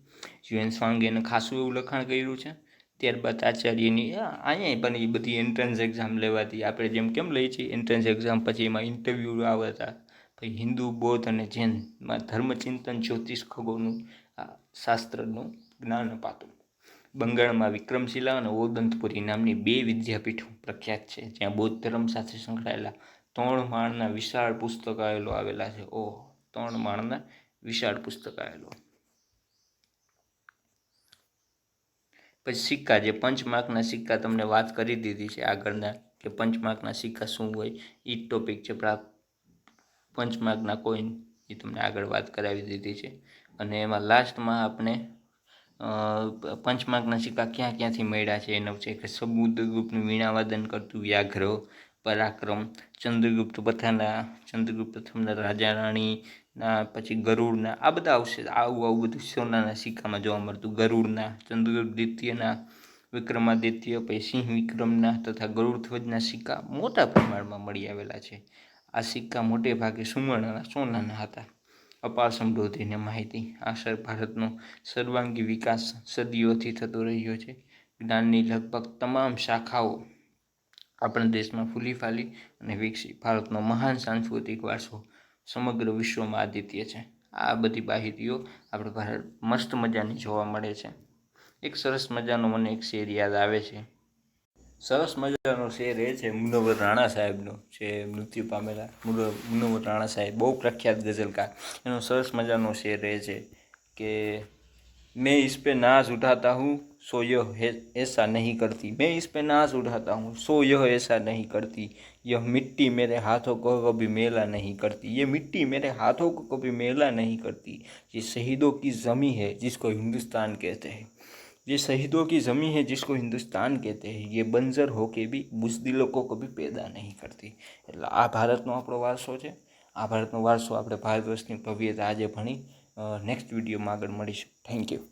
યુએન સ્વાંગેને ખાસું એવું લખાણ કર્યું છે. ત્યારબાદ આચાર્યની અહીંયા પણ એ બધી એન્ટ્રન્સ એક્ઝામ લેવાતી, આપણે જેમ કેમ લઈએ છીએ એન્ટ્રન્સ એક્ઝામ, પછી એમાં ઇન્ટરવ્યૂ આવતા. પછી હિન્દુ, બૌદ્ધ અને જૈનમાં ધર્મચિંતન, જ્યોતિષ, ખગોળનું શાસ્ત્રનું જ્ઞાન અપાતું. બંગાળમાં વિક્રમશિલા અને ઓદંતપુરી નામની 2 વિદ્યાપીઠો પ્રખ્યાત છે, જ્યાં બૌદ્ધ ધર્મ સાથે સંકળાયેલા 3 માળના વિશાળ પુસ્તકાલયો આવેલા છે. 3 માળના વિશાળ પુસ્તકાલયો. પછી સિક્કા, જે 5 માર્કના સિક્કા તમને વાત કરી દીધી છે આગળના, કે 5 માર્કના સિક્કા શું હોય, એ જ ટોપિક છે. 5 માર્કના કોઈન એ તમને આગળ વાત કરાવી દીધી છે. અને એમાં લાસ્ટમાં આપણે 5 માર્કના સિક્કા ક્યાં ક્યાંથી મળ્યા છે એનો છે કે સમુદ્રગુપ્તનું વીણાવાદન કરતું વ્યાઘ્ર, પરાક્રમ, ચંદ્રગુપ્ત પ્રથમના રાજા રાણીના, પછી ગરુડના, આ બધા આવશે. આવું બધું સોનાના સિક્કામાં જોવા મળતું. ગરુડના, ચંદ્રગુપ્ત દ્વિતીયના, વિક્રમાદિત્ય, પછી સિંહ વિક્રમના તથા ગરુડ ધ્વજના સિક્કા મોટા પ્રમાણમાં મળી આવેલા છે. આ સિક્કા મોટે ભાગે સુવર્ણના, સોનાના હતા. અપાર સમૃદ્ધિને માહિતી. આ ભારતનો સર્વાંગી વિકાસ સદીઓથી થતો રહ્યો છે. જ્ઞાનની લગભગ તમામ શાખાઓ આપણા દેશમાં ફૂલી ફાલી અને વિકસી. ભારતનો મહાન સાંસ્કૃતિક વારસો સમગ્ર વિશ્વમાં આદિત્ય છે. આ બધી માહિતીઓ આપણે ભારત મસ્ત મજાની જોવા મળે છે. એક સરસ મજાનો મને એક શેર યાદ આવે છે. સરસ મજાનો શેર એ છે મુનવ્વર રાણા સાહેબનો, જે મૃત્યુ પામેલા મુનવ્વર રાણા સાહેબ, બહુ પ્રખ્યાત ગઝલકાર. એનો સરસ મજાનો શેર એ છે કે मैं इस पे नाज उठाता हूँ सो यह ऐसा नहीं करती, मैं इस पे नाज उठाता हूँ सो यह ऐसा नहीं करती, यह मिट्टी मेरे हाथों को कभी मेला नहीं करती, ये मिट्टी मेरे हाथों को कभी मेला नहीं करती, ये शहीदों की ज़मीं है जिसको हिंदुस्तान कहते हैं, ये शहीदों की ज़मीं है जिसको हिंदुस्तान कहते हैं, ये बंजर होके भी बुज़दिलों को कभी पैदा नहीं करती. એટલે આ ભારતનો આપણો વારસો છે. આ ભારતનો વારસો આપણે ભારત વર્ષની ભવ્યતા આજે ભણી નેક્સ્ટ વિડીયોમાં આગળ મળીશું. Thank you.